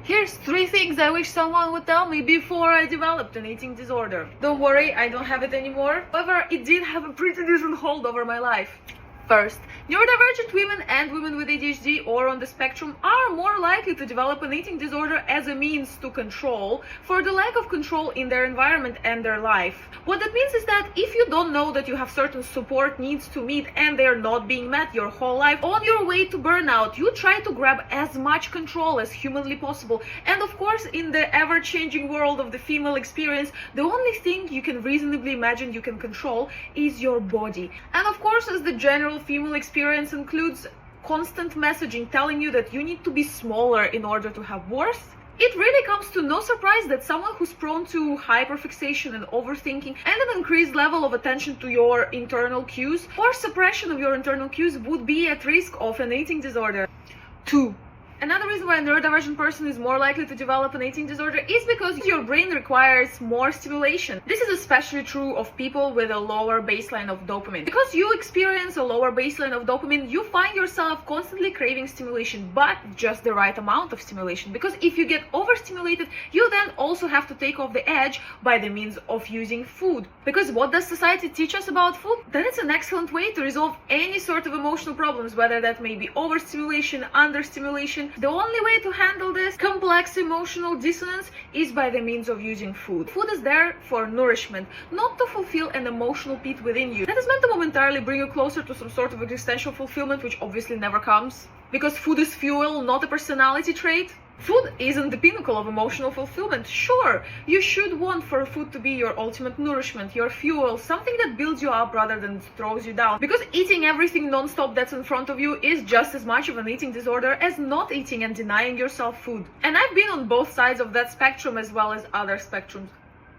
Here's 3 things I wish someone would tell me before I developed an eating disorder. Don't worry, I don't have it anymore. However, it did have a pretty decent hold over my life. First, neurodivergent women and women with ADHD or on the spectrum are more likely to develop an eating disorder as a means to control for the lack of control in their environment and their life. What that means is that if you don't know that you have certain support needs to meet and they're not being met your whole life, on your way to burnout, you try to grab as much control as humanly possible. And of course, in the ever-changing world of the female experience, the only thing you can reasonably imagine you can control is your body. And of course, as the general female experience includes constant messaging telling you that you need to be smaller in order to have worth, it really comes to no surprise that someone who's prone to hyperfixation and overthinking and an increased level of attention to your internal cues or suppression of your internal cues would be at risk of an eating disorder. 2. Another reason why a neurodivergent person is more likely to develop an eating disorder is because your brain requires more stimulation. This is especially true of people with a lower baseline of dopamine. Because you experience a lower baseline of dopamine, you find yourself constantly craving stimulation, but just the right amount of stimulation. Because if you get overstimulated, you then also have to take off the edge by the means of using food. Because what does society teach us about food? That it's an excellent way to resolve any sort of emotional problems, whether that may be overstimulation, understimulation. The only way to handle this complex emotional dissonance is by the means of using food. Food is there for nourishment, not to fulfill an emotional need within you. That is meant to momentarily bring you closer to some sort of existential fulfillment, which obviously never comes. Because food is fuel, not a personality trait. Food isn't the pinnacle of emotional fulfillment. Sure, you should want for food to be your ultimate nourishment, your fuel, something that builds you up rather than throws you down. Because eating everything non-stop that's in front of you is just as much of an eating disorder as not eating and denying yourself food. And I've been on both sides of that spectrum as well as other spectrums.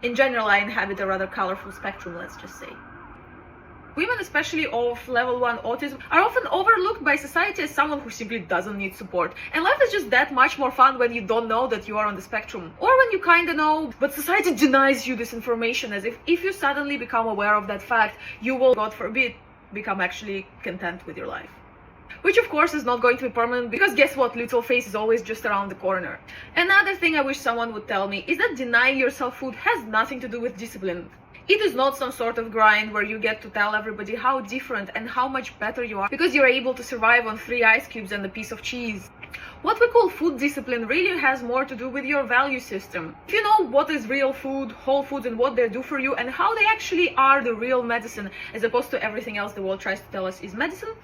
In general, I inhabit a rather colorful spectrum, let's just say. Women, especially of level 1 autism, are often overlooked by society as someone who simply doesn't need support. And life is just that much more fun when you don't know that you are on the spectrum. Or when you kinda know, but society denies you this information, as if you suddenly become aware of that fact, you will, God forbid, become actually content with your life. Which of course is not going to be permanent, because guess what, little face is always just around the corner. Another thing I wish someone would tell me is that denying yourself food has nothing to do with discipline. It is not some sort of grind where you get to tell everybody how different and how much better you are because you're able to survive on 3 ice cubes and a piece of cheese. What we call food discipline really has more to do with your value system. If you know what is real food, whole foods, and what they do for you and how they actually are the real medicine as opposed to everything else the world tries to tell us is medicine,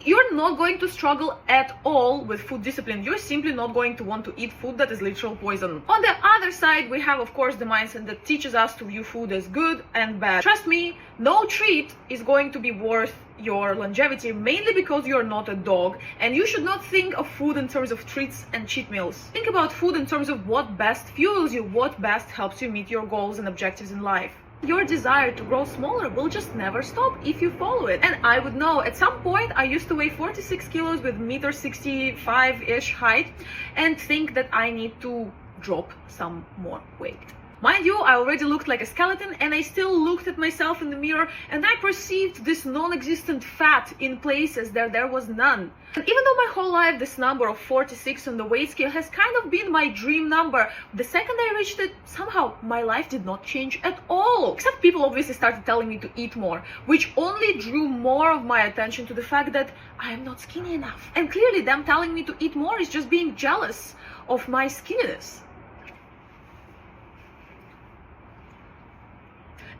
you're not going to struggle at all with food discipline. You're simply not going to want to eat food that is literal poison. On the other side, we have, of course, the mindset that teaches us to view food as good and bad. Trust me, no treat is going to be worth your longevity, mainly because you're not a dog, and you should not think of food in terms of treats and cheat meals. Think about food in terms of what best fuels you, what best helps you meet your goals and objectives in life. Your desire to grow smaller will just never stop if you follow it. And I would know, at some point I used to weigh 46 kilos with 1.65-ish height and think that I need to drop some more weight. Mind you, I already looked like a skeleton, and I still looked at myself in the mirror and I perceived this non-existent fat in places there was none. And even though my whole life this number of 46 on the weight scale has kind of been my dream number, the second I reached it, somehow my life did not change at all. Except people obviously started telling me to eat more, which only drew more of my attention to the fact that I am not skinny enough. And clearly them telling me to eat more is just being jealous of my skinniness.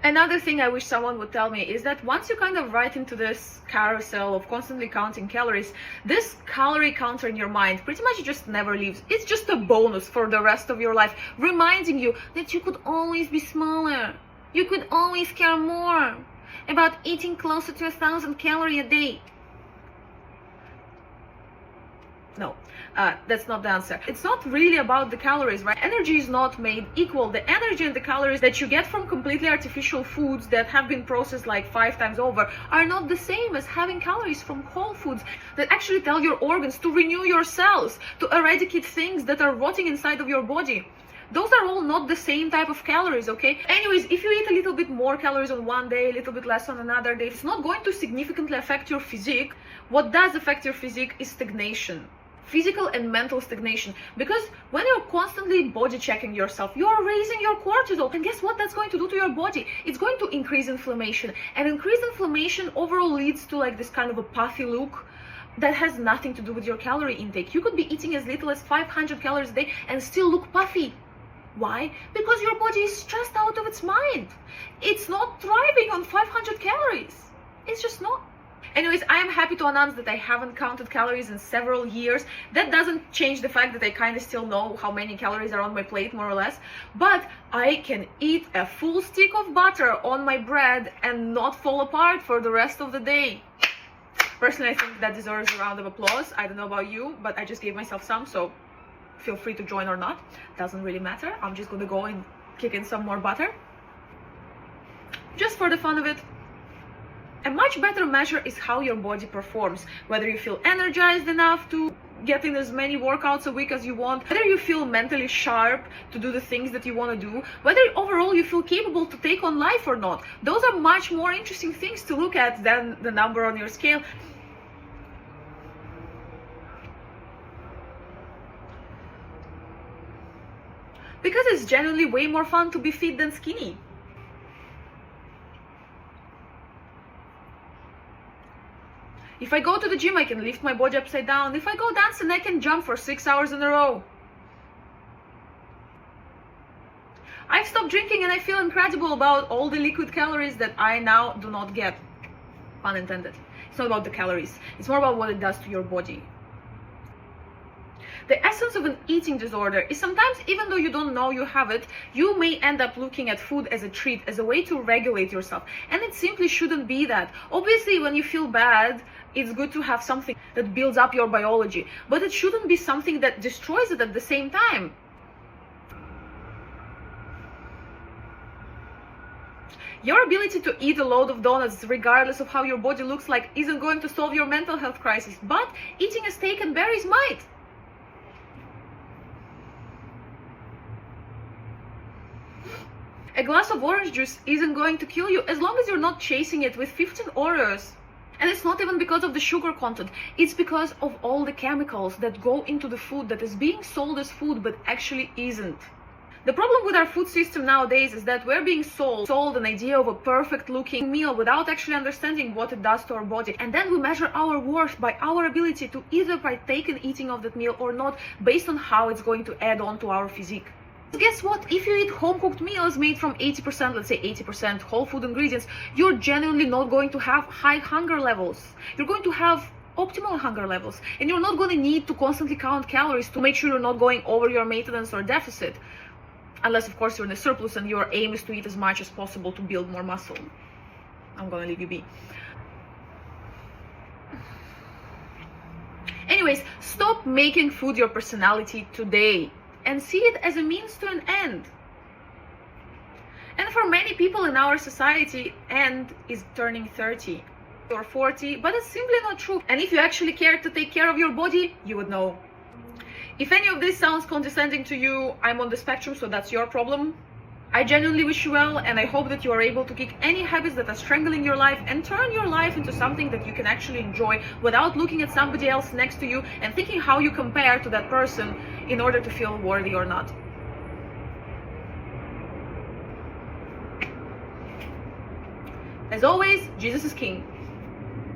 Another thing I wish someone would tell me is that once you kind of ride into this carousel of constantly counting calories, this calorie counter in your mind pretty much just never leaves. It's just a bonus for the rest of your life, reminding you that you could always be smaller. You could always care more about eating closer to 1,000 calories a day. No, that's not the answer. It's not really about the calories, right? Energy is not made equal. The energy and the calories that you get from completely artificial foods that have been processed like 5 times over are not the same as having calories from whole foods that actually tell your organs to renew your cells, to eradicate things that are rotting inside of your body. Those are all not the same type of calories, okay? Anyways, if you eat a little bit more calories on one day, a little bit less on another day, it's not going to significantly affect your physique. What does affect your physique is stagnation. physical and mental stagnation, because when you're constantly body checking yourself, you're raising your cortisol, and guess what that's going to do to your body? It's going to increase inflammation, and increased inflammation overall leads to like this kind of a puffy look that has nothing to do with your calorie intake. You could be eating as little as 500 calories a day and still look puffy. Why? Because your body is stressed out of its mind. It's not thriving on 500 calories. It's just not. Anyways, I am happy to announce that I haven't counted calories in several years. That doesn't change the fact that I kind of still know how many calories are on my plate, more or less. But I can eat a full stick of butter on my bread and not fall apart for the rest of the day. Personally, I think that deserves a round of applause. I don't know about you, but I just gave myself some, so feel free to join or not. Doesn't really matter. I'm just gonna go and kick in some more butter. Just for the fun of it. A much better measure is how your body performs, whether you feel energized enough to get in as many workouts a week as you want, whether you feel mentally sharp to do the things that you want to do, whether overall you feel capable to take on life or not. Those are much more interesting things to look at than the number on your scale. Because it's genuinely way more fun to be fit than skinny. If I go to the gym, I can lift my body upside down. If I go dancing, I can jump for 6 hours in a row. I've stopped drinking and I feel incredible about all the liquid calories that I now do not get. Pun intended. It's not about the calories. It's more about what it does to your body. The essence of an eating disorder is sometimes, even though you don't know you have it, you may end up looking at food as a treat, as a way to regulate yourself. And it simply shouldn't be that. Obviously, when you feel bad, it's good to have something that builds up your biology, but it shouldn't be something that destroys it at the same time. Your ability to eat a load of donuts, regardless of how your body looks like, isn't going to solve your mental health crisis, but eating a steak and berries might. A glass of orange juice isn't going to kill you as long as you're not chasing it with 15 Oreos. And it's not even because of the sugar content, it's because of all the chemicals that go into the food that is being sold as food but actually isn't. The problem with our food system nowadays is that we're being sold an idea of a perfect looking meal without actually understanding what it does to our body. And then we measure our worth by our ability to either partake in eating of that meal or not, based on how it's going to add on to our physique. Guess what? If you eat home-cooked meals made from 80%, let's say 80% whole food ingredients, you're genuinely not going to have high hunger levels. You're going to have optimal hunger levels, and you're not going to need to constantly count calories to make sure you're not going over your maintenance or deficit. Unless, of course, you're in a surplus and your aim is to eat as much as possible to build more muscle. I'm gonna leave you be. Anyways, stop making food your personality today and see it as a means to an end. And for many people in our society, end is turning 30 or 40, but it's simply not true. And if you actually care to take care of your body, you would know. If any of this sounds condescending to you, I'm on the spectrum, so that's your problem. I genuinely wish you well, and I hope that you are able to kick any habits that are strangling your life and turn your life into something that you can actually enjoy without looking at somebody else next to you and thinking how you compare to that person in order to feel worthy or not. As always, Jesus is King.